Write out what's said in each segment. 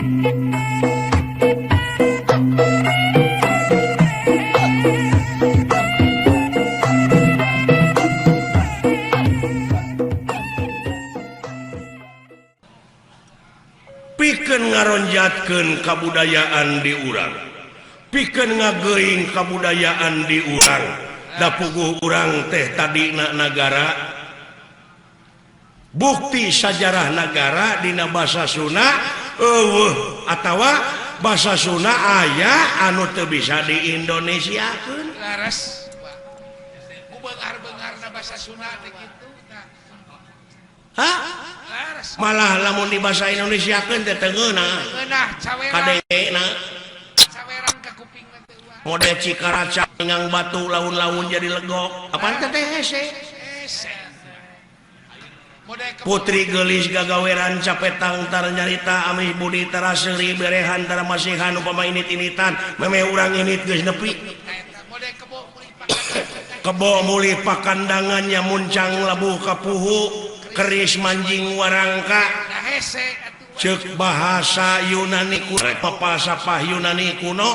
Pikeun ngaronjatkeun kabudayaan di urang, pikeun ngageing kabudayaan di urang, da puguh urang teh tadina nagara, bukti sajarah nagara dina basa Sunda atawa basa Sunda aya anu teu bisa di Indonesiakeun. Laras ku beungar-beungarna basa Sunda teh kitu. Hah? Malah lamun di bahasa Indonesia kan teh teu ngeunah kadena saweran ka kuping teh mode Cikaraca ngang batu laun-laun jadi legok apaan teh hese putri geulis gagaweran capetang tar nyarita amih budi taraseuri berehan tara masihan upama init-initan meme urang init geus nepi kebo mulih pakandangannya muncang labuh kapuhu keris manjing warangka cek bahasa Yunani kuno papasapah Yunani kuno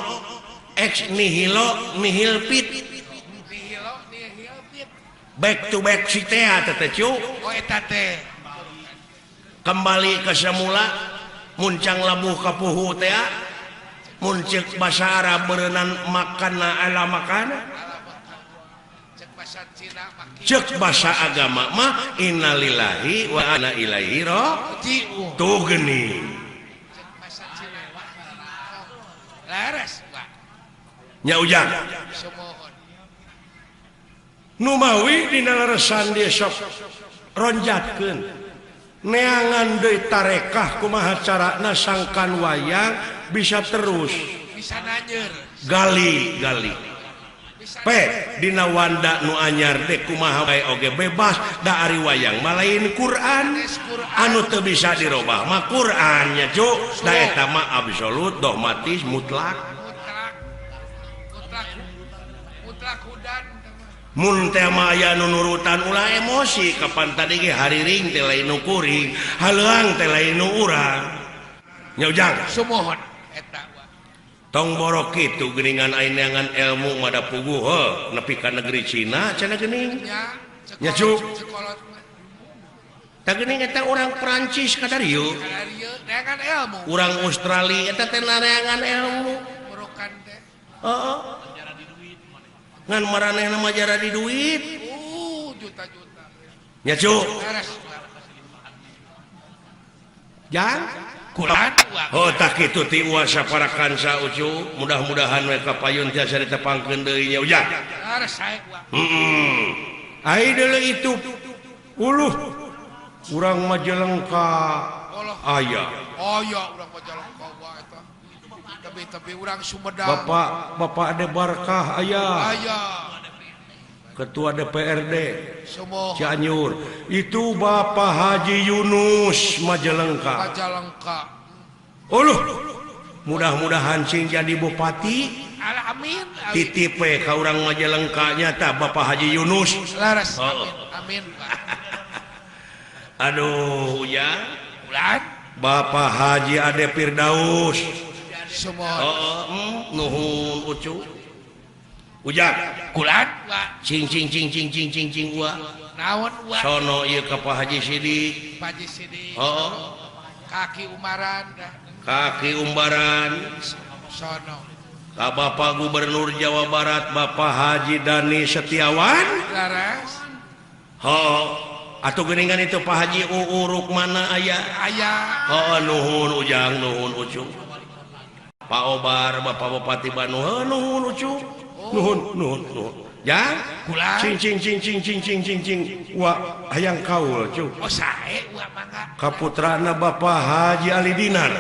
ex nihilo nihil pit back to back si teh teh cu kembali ke semula muncang labuh kapuhu teh muncek bahasa Arab berenang makanna ala makana cek bahasa agama mah innalillahi wa inna ilaihi raji'un tuh geuning laras nya ujang nu mawi dina leresan dia sok ronjatkeun neangan deui tarekah kumaha carana sangkan wayang bisa terus bisa nanjeur gali dina wanda nu anyar teh kumaha bae oge bebas da ari wayang malain Quran anu teu bisa dirobah mah Quran nya cu da eta mah absolut dogmatis mutlak hudan mun teh mah aya nu nurutan ulah emosi kapan tadi ge hariring teh lain nu kuring haleuang teh lain nu urang nya ujang sumohon eta tong borok kitu geuningan ayeunangan ilmu mada puguh nepi ka negeri Cina cenah geuning nya cuk tah geuning eta urang Perancis kadarieu neangan ilmu urang Australia eta teh neangan ilmu burukan teh heeh ngan maranehna mah jara di duit juta-juta nya cuk jang Quran tak kitu ti uas saparakan saucu mudah-mudahan we kapayun tiasa ditepangkeun deui nya ujang ai deuleu itu uluh urang Majalengka aya urang Majalengka eta tapi urang Sumedang bapak ade Barkah aya ketua DPRD Cianjur itu Bapak Haji Yunus Majalengka mudah-mudahan sing jadi bupati amin titip ka urang Majalengka nyata Bapak Haji Yunus laras amin aduh ya bulan Bapak Haji Ade Firdaus nuhun ucu ujang kulan cing wa naon wa sono ieu ka Pak Haji Sidik kaki umbaran sono ka Bapak Gubernur Jawa Barat Bapak Haji Dani Setiawan laras atuh geuningan itu Pak Haji Uruk mana aya nuhun ujang nuhun ucu Pak Obar Bapak Bupati Bandung nuhun ucu nuhun jang cing wa hayang kaul cu sae wa mangga kaputrana Bapak Haji Ali Dinar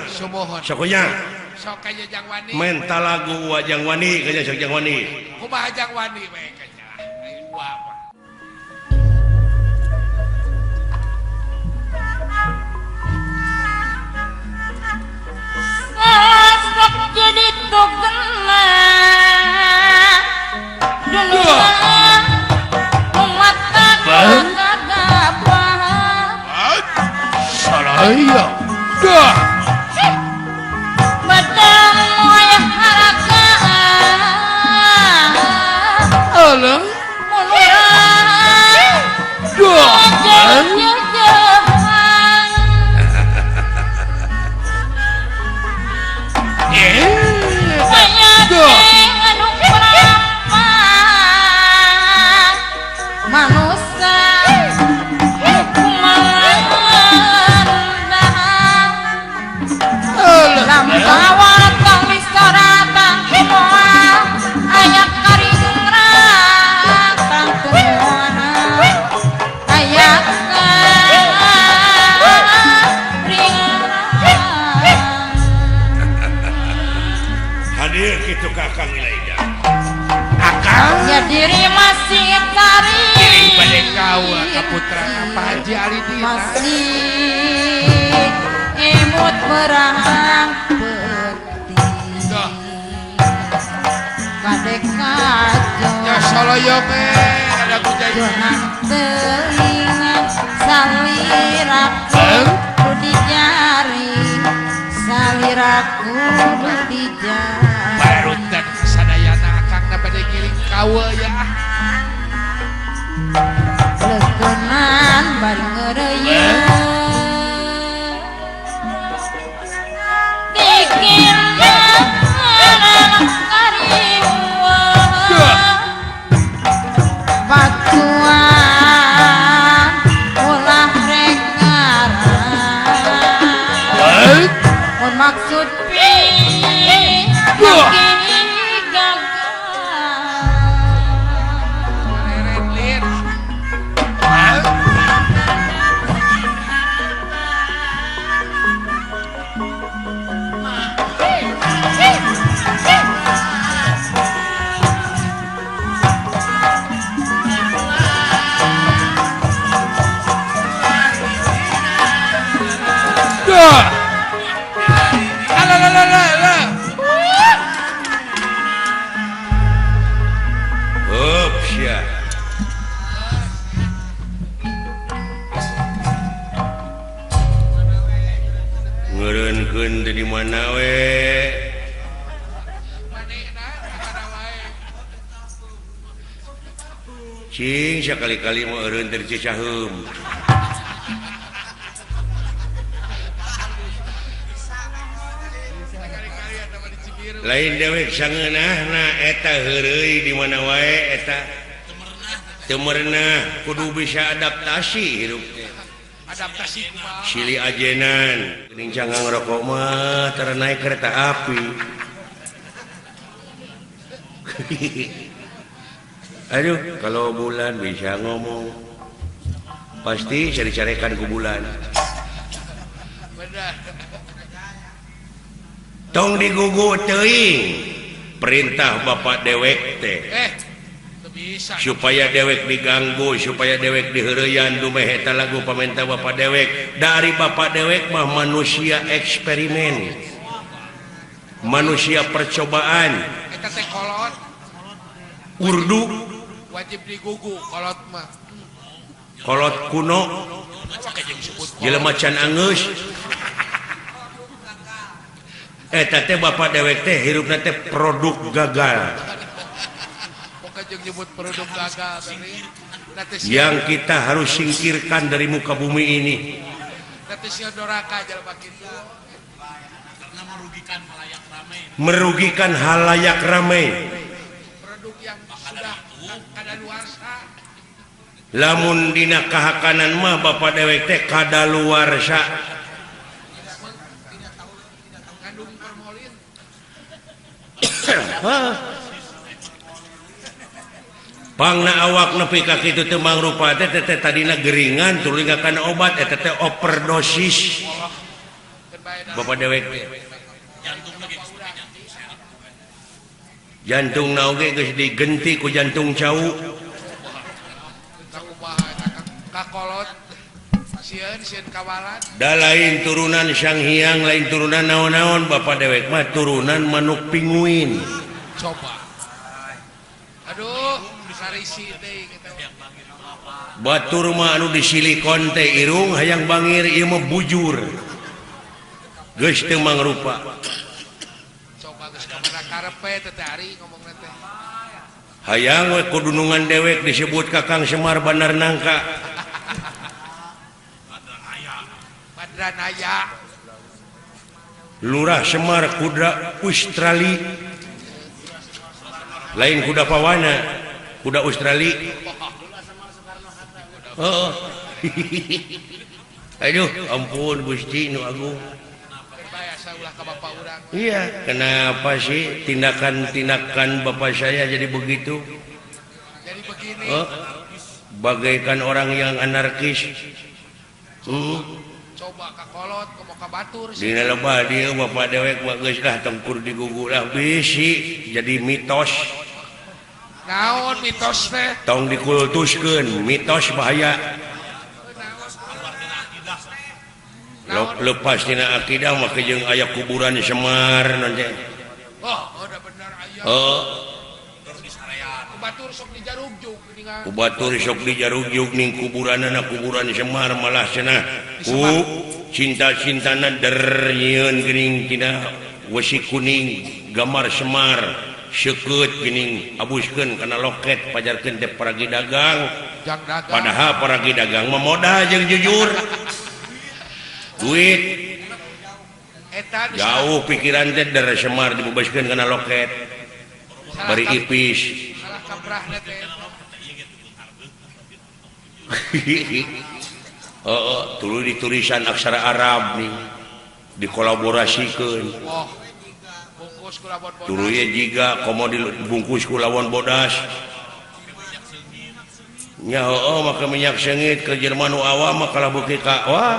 sakonya sok ka Jangwani mental lagu wa Jangwani kanya sok Jangwani kumaha Jangwani we kanya ayeuna apa jadi tugena umat kagak paham saraya dah Alah. Diri masih cari pada kau kaputra apa Haji Alidina masih imut berang peti kadek kajo ya soloyome ada kujai jonang telingan saliraku di jari saliraku di jari barut dan sadayana akang pada giring kawa ya lekenan bari ngereyeun dikirnya anak kariwa batuan ulah rek ngarang mun maksud pi ngereunkeun teh di mana we cing sakali-kali mah eureun teh Cicaheum lain dewek sangeunahna eta heureuy di mana wae eta teu merenah kudu bisa adaptasi hirup adaptasi silih ajenan geuning cangang rokok mah tara naik kereta api aduh kalau bulan bisa ngomong pasti cari-carikan ku bulan benar tong digugu teuing perintah bapak dewek teh bisa supaya dewek diganggu supaya dewek diheureyan dumeh eta lagu pamenta bapak dewek dari bapak dewek mah manusia eksperimen manusia percobaan eta teh kolot urdu wajib digugu kolot mah kolot kuno jelema can angeus eta teh bapak dewek teh hirupna teh produk gagal jeung nyebut produk gagal tadi yang kita harus singkirkan dari muka bumi ini nanti sia doraka jalma kitu karena merugikan halayak ramai produk yang sudah kadaluarsa lamun dina kahakanan mah bapak dewek teh kadaluarsa ngandung formalin pangna awak nepi ka kitu teu mangrupa teh tadina geringan tulingakan obat eta teh overdosis bapak dewek jantung na oge geus digenti ku jantung cau kakolot sieun kawalan da lain turunan Sang Hyang lain turunan naon-naon bapak dewek mah turunan manuk pinguin coba aduh sarisi deui gitu batur mah anu di silikon teh irung hayang bangir ieu mah bujur geus teu mangrupa coba geus kamana karepe teh ari ngomongna teh hayang we kudunungan dewek disebut Kakang Semar Bandar Nangka Badranaya Lurah Semar kuda Australia lain kuda pawana kuda Australia oh aduh ampun Gusti nu agung berbahasa ulah ka bapak urang iya kenapa sih tindakan-tindakan bapak saya jadi begitu jadi begini bagaikan orang yang anarkis coba ka kolot komo ka batur dina lebah dia bapak dewek mah geus lah tengkur digugu lah bisi jadi mitos naon mitos teh tong dikultuskeun mitos bahaya lepas tina akidah mah jeung aya kuburan Semar nanti udah benar aya batur sok dijarugjuk ku batur sok dijarugjuk ning kuburanana kuburan Semar malah cenah ku cinta-cintana nyieun geuning tina wesi kuning gambar Semar seukeut geuning abuskeun kana loket pajarkeun teh paragi dagang padahal paragi dagang mah modal jeung jujur duit eta jauh pikiran teh dari Semar dibebaskeun kana loket bari ipis salah kaprahna teh tuluy ditulisan aksara Arab nih dikolaborasikeun bungkus ku lawan bodas tuluy jiga komo dibungkus ku lawan bodas nya maka minyak sengit ke Jerman nu awam mah kalabuki ka wah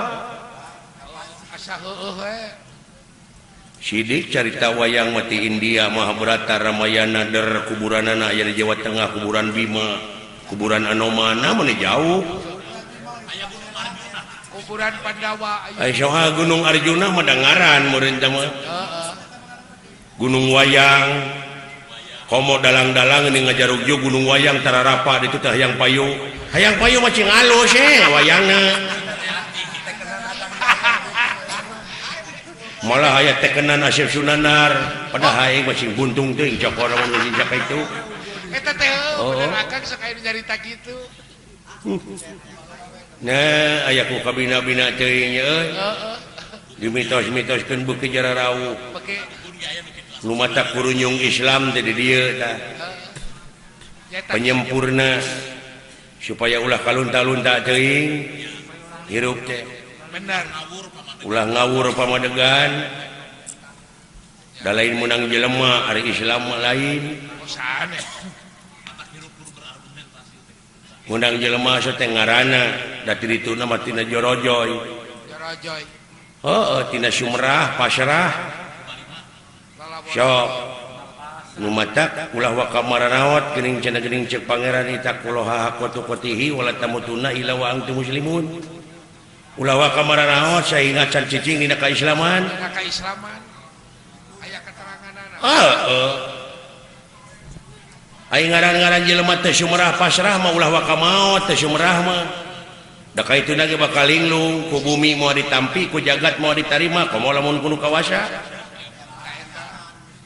asa heueuh we sidik carita wayang mati India Mahabharata Ramayana der kuburanana aya di Jawa Tengah kuburan Bima kuburan Anomana mana jauh kuburan Pandawa aya soal Gunung Arjuna mah dangaran meureun teh mah Gunung Wayang komo dalang-dalang ini ngajarugjo Gunung Wayang tararapa ditu teh hayang payu mah cing alus wayangna malah aya tekenan Asep Sunanar padahal aing masih buntung teuing cokor mun geus jaka itu eta teh bener akang sok aya nyarita kitu nah aya ku kabina-bina teuing euy dimitos-mitoskeun beuki jararawu pake nu mata kurunyung Islam teh di dieu tah penyempurna supaya ulah kalunta-lunta teuing hirup teh bener ulah ngawur pamadegan da lain menang jelema ari Islam lain bosan menang jelema so teh ngaranna da ti dituna mah tina jorojoy tina sumrah pasrah sok nu matak ulah wa kamaranaot geuning cenah geuning ceuk pangeran itaqullaha haqqa tuqatihi wala tamutuna illa wa antum muslimun ulah wa kamaranaot saingat can cicing dina kaislaman aya keteranganana ai ngaran-ngaran jelema teh sumrah pasrah mah ulah wa kamaot teh sumrah mah da kaituna ge bakal linglung ku bumi moal ditampi ku jagat moal ditarima komo lamun kudu kawasa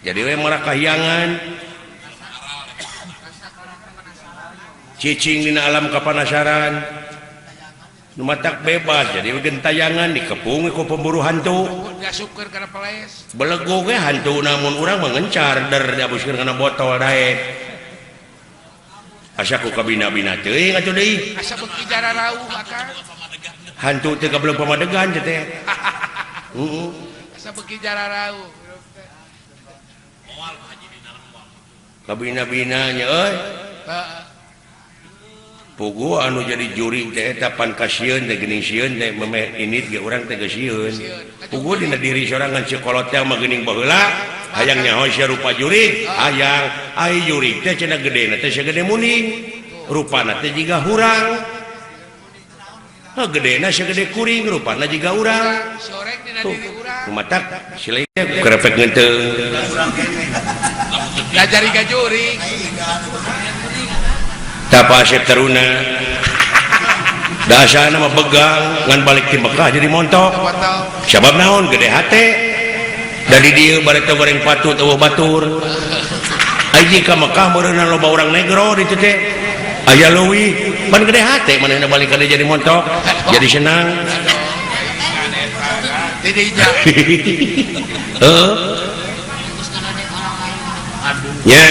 jadi we marah kahyangan cicing dina alam kapanasaran nu matak bebas jadi gentayangan dikepung ku pemburu hantu gasupkeun kana peles belego ge hantu namun urang mengencar der diabuskeun kana botol daek asa ku kabina-bina teuing atuh deui asa beuki jararauh akang hantu teh kabelum pamadegan teh asa beuki jararauh kabina-bina nya euy pugu anu jadi juri teh eta pan kasieun teh geuning sieun teh memeh init ge urang teh geus sieun pugu dina diri sorangan cikolot teh mah geuning baheula hayang nyaho sia rupa juri hayang ai juri teh cenah gedena teh sagede muning rupana teh jiga hurang gedena sagede kuring rupana jiga urang sorek dina diri urang kumatak silai teh krepek ngeunteung ngajari gajuri tapa Asep Taruna dasana mah begang ngan balik ti Mekah jadi montok sabab naon gede hate dari dieu bareta goreng patut eueuh batur aji ka Mekah meureunna loba urang negro di teh aya leuwih ban gede hate manehna balik ka jadi montok jadi senang tidinya nya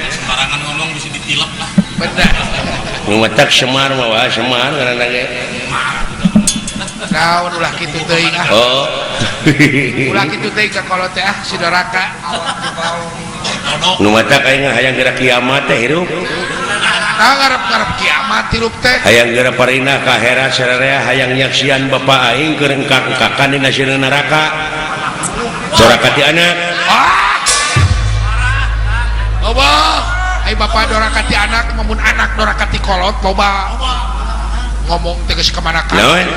sembarangan ngomong bisa ditilep lah bener ngumatak Semar mah wah Semar ngaranna ge naon ulah kitu teuing ah oh ulah kitu teuing ka kolot teh ah si doraka ngumatak aing hayang geura kiamat teh hirup nah ngarep-ngarep kiamat hirup teh hayang geura parinah ka akhirat sararea hayang nyaksian bapa aing keur engkak-engkakan dina sieun neraka sorakati anak Allah ai bapak dorakati anak mamun anak dorakati kolot loba ngomong tegas kemana kan naon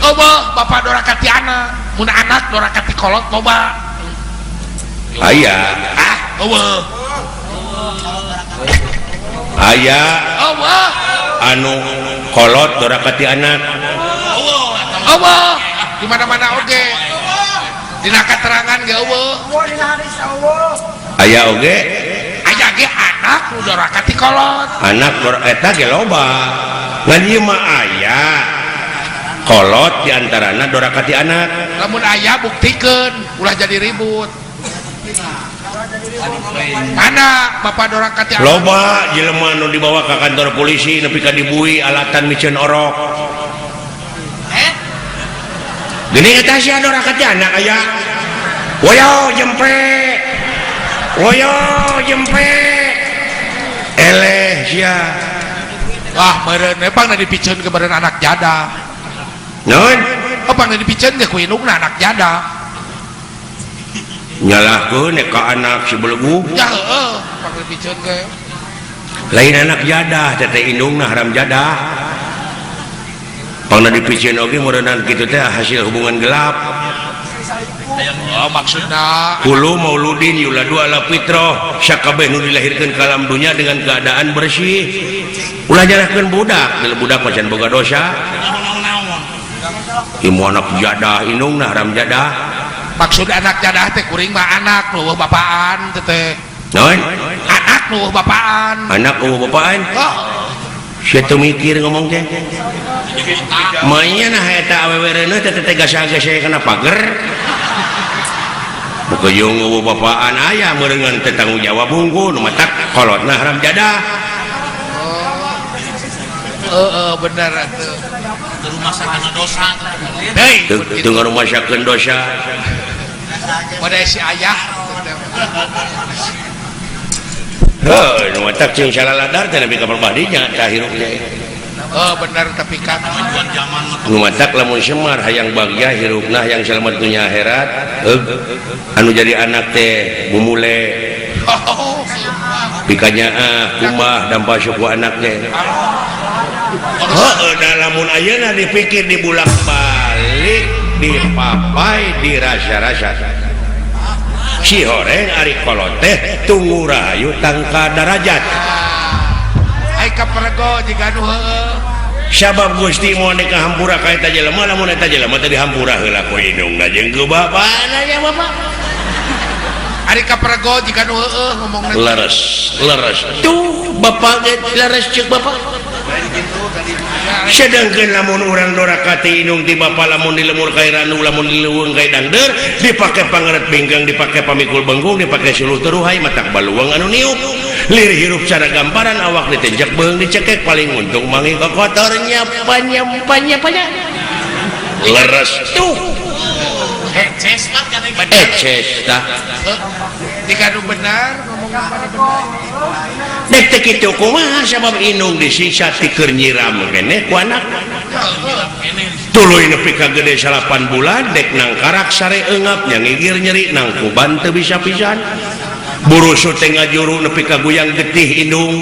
Allah bapak dorakati anak mun anak dorakati kolot loba aya Allah aya Allah anu kolot dorakati anak Allah di mana-mana oge dina katerangan ge Allah aya oge aya ge anak nu dorakati kolot anak eta ge loba ngan ieu mah aya kolot diantarana dorakati anak lamun aya buktikeun ulah jadi ribut mana bapak dorakati anak loba jelema nu dibawa ka kantor polisi nepi ka dibui alatan micen orok gini eta sia dorakati anak aya woyo jempe eleh sia wah meureun epang na dipikeun ke badan anak jada naon epang na dipikeun ge ku indungna anak jada nyalahkeun ka anak si belegu ya heueuh epang na dipikeun ge lain anak jadah teteh indungna haram jadah pangna dipikeun oge meureunna kitu teh hasil hubungan gelap oh maksudna Kulu mauludin yuladu ala fitrah sakabeh nu dilahirkeun ka alam dunya dengan keadaan bersih ulah nyalahkeun budak bila budak macan boga dosa ieu anak jadah indungna haram jadah maksud anak jadah teh kuring mah anak nu bapaan teh naon anak nu bapaan anak bapaan oh sia teu mikir ngomong teh mainnya nah eta awewe reuneu teh teh gasa-gasa kana pager Bukujung bapaan ayah merengan tanggung jawab bungku nu matak kolotna haram jadah bener atuh rumah sakana dosa deui teu ngarumasakeun dosa pada si ayah heuh nu matak cing salaladar teh nepi ka perbadinya tah hirupna bener tapi kan tujuan zaman nu matak lamun Semar hayang bagja hirupna hayang selamat dunya akhirat anu jadi anak teh bumule pikanya kumbah dampa suku anak teh heuh lamun ayeuna dipikir dibulak-balik dipapai dirasa-rasa si horeng ari kolot teh tunggu rahayu tangka darajat ai kaperego jiga nu heueuh sabab Gusti moal ka hampura ka eta jelema lamun eta jelema teh dihampura heula ku indungna jeung ku bapana nya bapak ari kaperego jiga nu heueuh ngomongna leres tuh bapak ge leres ceuk bapak sedangkeun lamun urang dorakati indung ti bapa lamun dilemur ka ranu lamun dileuweung ka dangdeur dipake pangaret binggang dipake pamikul benggung dipake suluh teruhai matak baluang anu niup lir hirup cara gambaran awak ditenjak beung dicekek paling untung mangi ka kotornya panya leres tuh eces lah kan eces tah jika nu benar ngomongna pada benar dek teh kitu kumaha sabab indung disiksa ti keur nyiram keneh ku anak tuluy nepi ka gede 8 bulan dek nang karak sare eungap nya ngigir nyeri nang kuban teu bisa pisan burusu teh ngajuru nepi ka guyang getih indung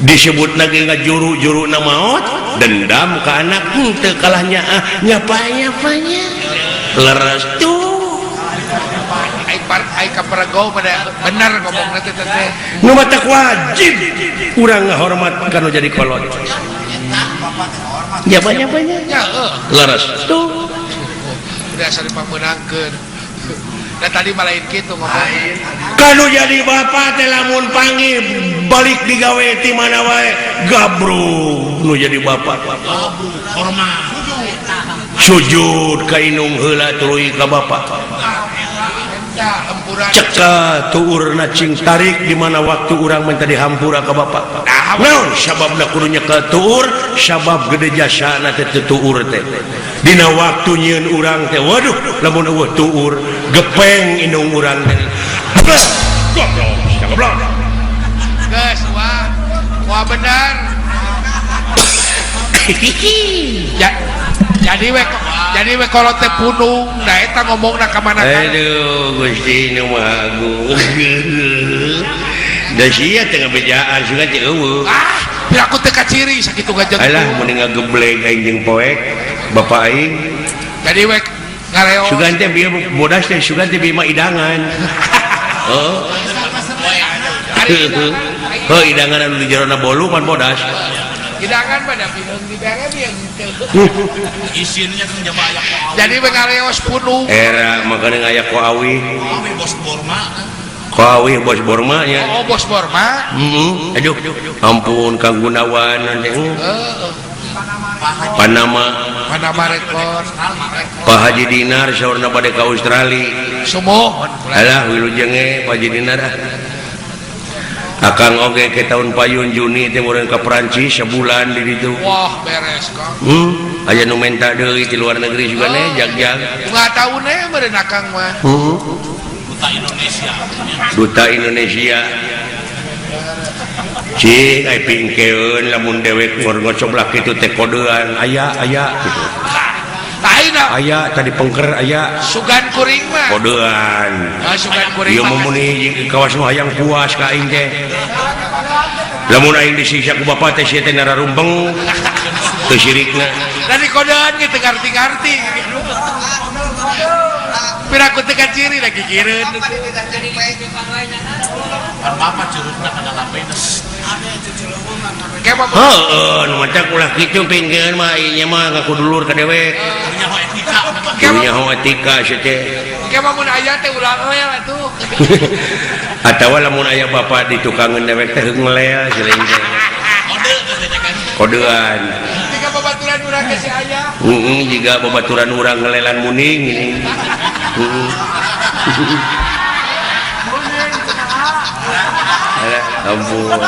disebut lagi ngajuru na maot dendam ka anak teu kalah nyapanya leres tuh ai kaperego pada benar ngomongna teh teh nu matak wajib urang ngahormat kana jadi kolot ya banyak ya leres tuh udah asal dipameunangkeun Dan tadi malain gitu ngomong. Kanu jadi bapak teh lamun panggil balik digawe ti mana wae gabruk nu jadi bapak hormat sujud ka inung heula tuluy ka bapak ceka tuurna cing tarik di mana waktu urang minta dihampura ka bapak naon sababna kudu nyekel tuur sabab gede jasana teh tuur teh dina waktu nyieun urang teh waduh lamun eueuh tuur gepeng inung urang teh goblok Guys, wah benar. Ya, jadi we kalau teh punung, da eta ngomongna ka mana kan? Aduh, Gusti nu Maha Agung. Da sia teh ngabejaan suga teh eueuh. Biar aku teh kaciri sakitu gajeng. Alah mun ngageblek aing jeung poek bapak aing. Jadi we ngareo. Sugan teh bieu bodas teh sugan teh bieu mah idangan. Oh. Heuh idangan anu di jerona bolu pan bodas. Idangan pada bingung di bere yang isinnya kan jaba aya ko awi jadi we ngareos punung. Era makana aya ko awi. awi bos borma Ko awi bos Borma nya. Oh bos Borma. Aduh. Ampun Kang Gunawan teh. Panama rekor. Pak Haji Dinar saurna bade ka Australia. Sumoh. Alah wilujeng Pak Haji Dinar. Akang oge ke tahun payun Juni teh urang ka Perancis sebulan di ditu. Wah beres Kang. Aya nu menta deui ti luar negeri juga jag-jag. Enggak tahu meureun Akang mah. duta Indonesia Cing ai pingkeun lamun dewek ngocoblak kitu teh kodean aya gitu. Taina Aya tadi pengker aya sugan kuring mah. kodean. Sugan kuring Ieu mah. mumuni kawas nu hayang puas ka aing teh. Lamun aing disiksa ku bapak teh sia teh nararumbeng teu sirikna. Dari kodean ge teu ngarti-ngarti. Piraku teh kaciri lagi kireun. kan bapak curugna kana lapedes Kema Heeh, nu mah ulah kitu pingkeun mah ieu mah ngaku dulur ka dewek. punya etika Punya etika sia teh. kema mun aya teh ulah ngel atuh. Atawa lamun aya bapak di tukangan dewek teh ngelel sering teh. kode katanya kan Kodean. Jika babaturan urang ge si aya. Jika babaturan urang ngelelan muning ini. Alah, ampun.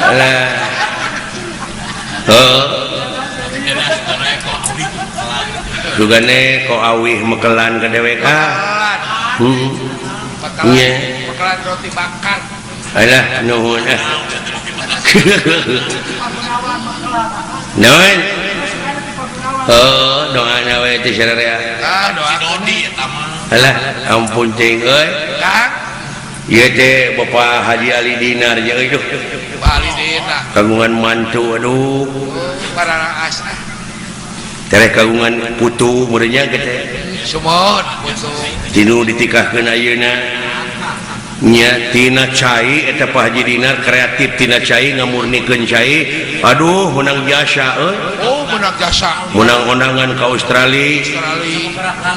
Alah. Jugane ko awih mekelan ke dewek Iya. Bakalan roti bakar. Alah nuhun Nuhun. Oh, doana we teh sararea. Doa si Dodi eta mah Alah, ampun cing euy. Kang Ieu teh Bapak Haji Ali Dinar jeung itu. Bali dina. Kagungan mantu aduh. Para asa. Tereh kagungan putu meureunnya teh. Sumon putu. Tinu ditikahkeun ayeuna. Nya tina cai eta Pak Haji Dinar kreatif tina cai ngamurnikeun cai. Aduh, menang jasa euy. Oh, menang jasa. Menang-ondangan ke Australia.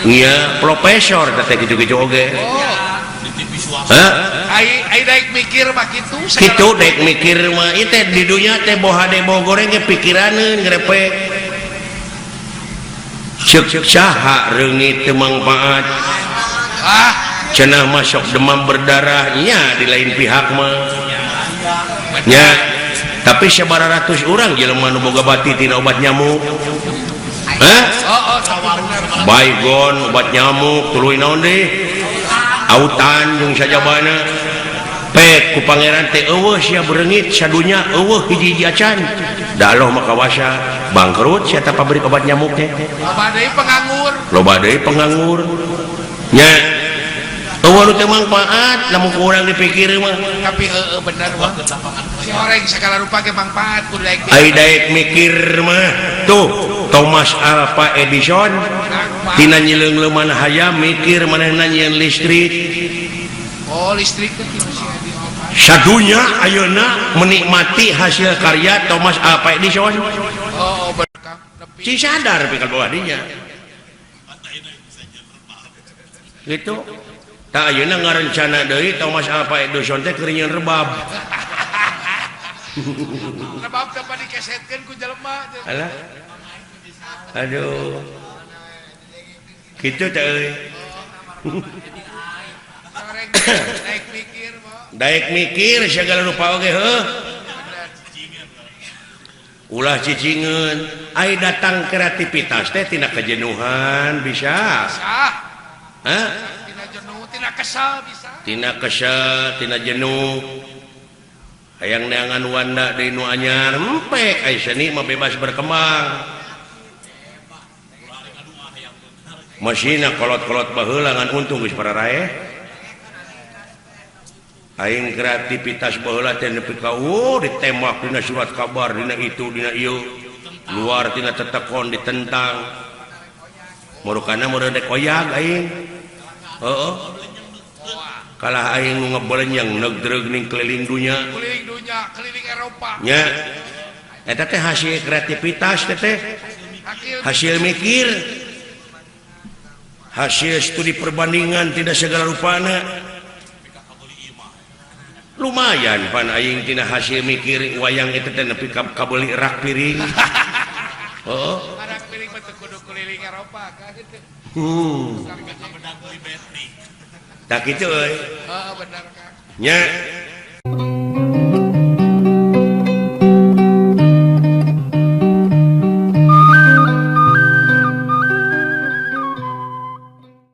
Nya profesor teh kitu-kitu oge. di TV swasta Hah? Ai daek mikir mah kitu. Kitu dek mikir mah ieu teh di dunya teh bohade boh goreng ge pikiraneun grepe. Ceuk saha reungit teu mangpaat. Cenah masuk demam berdarah nya di lain pihak mah. Nya tapi sabaratus ratus urang jelema nu boga bati tina obat nyamuk. Hah? Baygon obat nyamuk tuluy naon deui? Autan jeung sajabana. Pek ku pangeran teh eueuh sia bereungit sadunya eueuh hiji-hiji acan. Da Allah makawasa bangkrut sia ta pabrik obat nyamuk teh. Loba deui penganggur. Nya eueuh nu teu mangpaat lamun ku urang dipikir mah. Tapi bener wah. Si orang segala rupa ge mangpaat kudu daek. Ai daek mikir mah tuh Thomas Alva Edison tina nyeleung-leuman hayam mikir manehna nyieun listrik. Oh, listrik teh kitu sih di opat. sadunya ayeuna menikmati hasil karya Thomas Alva Edison oh bener Kang nepi si sadar pikir bahwa dinya gitu tak ayeuna ngarencana deui Thomas Alva Edison teh keur nyieun rebab rebab dapat dikesetkeun ku jelema alah aduh kitu teh euy naik mikir mah daek mikir segala rupa oge heuh ulah cicingeun ai datang kreativitas teh tina kejenuhan bisa sah hah tina jenuh tina kesal bisa tina kesel tina jenuh hayang neangan wanda deui nu anyar empek ai seni mah bebas berkembang masina kolot-kolot baheula ngan untung geus pararae aing kreativitas baheula teh nepi ka ditembak dina surat kabar dina itu dina ieu luar tina tetekon ditentang murukana meureun dek oyag aing heeh kalah aing nu ngebelenyang negdreug ning keliling dunya keliling Eropa nya eta teh hasil kreativitas teh hasil mikir hasil studi perbandingan tidak segala rupana lumayan pan aing tina hasil mikir wayang itu teh nepi ka kabeli rak piring heeh rak piring mah teu kudu keliling Eropa kan tak kitu euy heeh bener Kang nya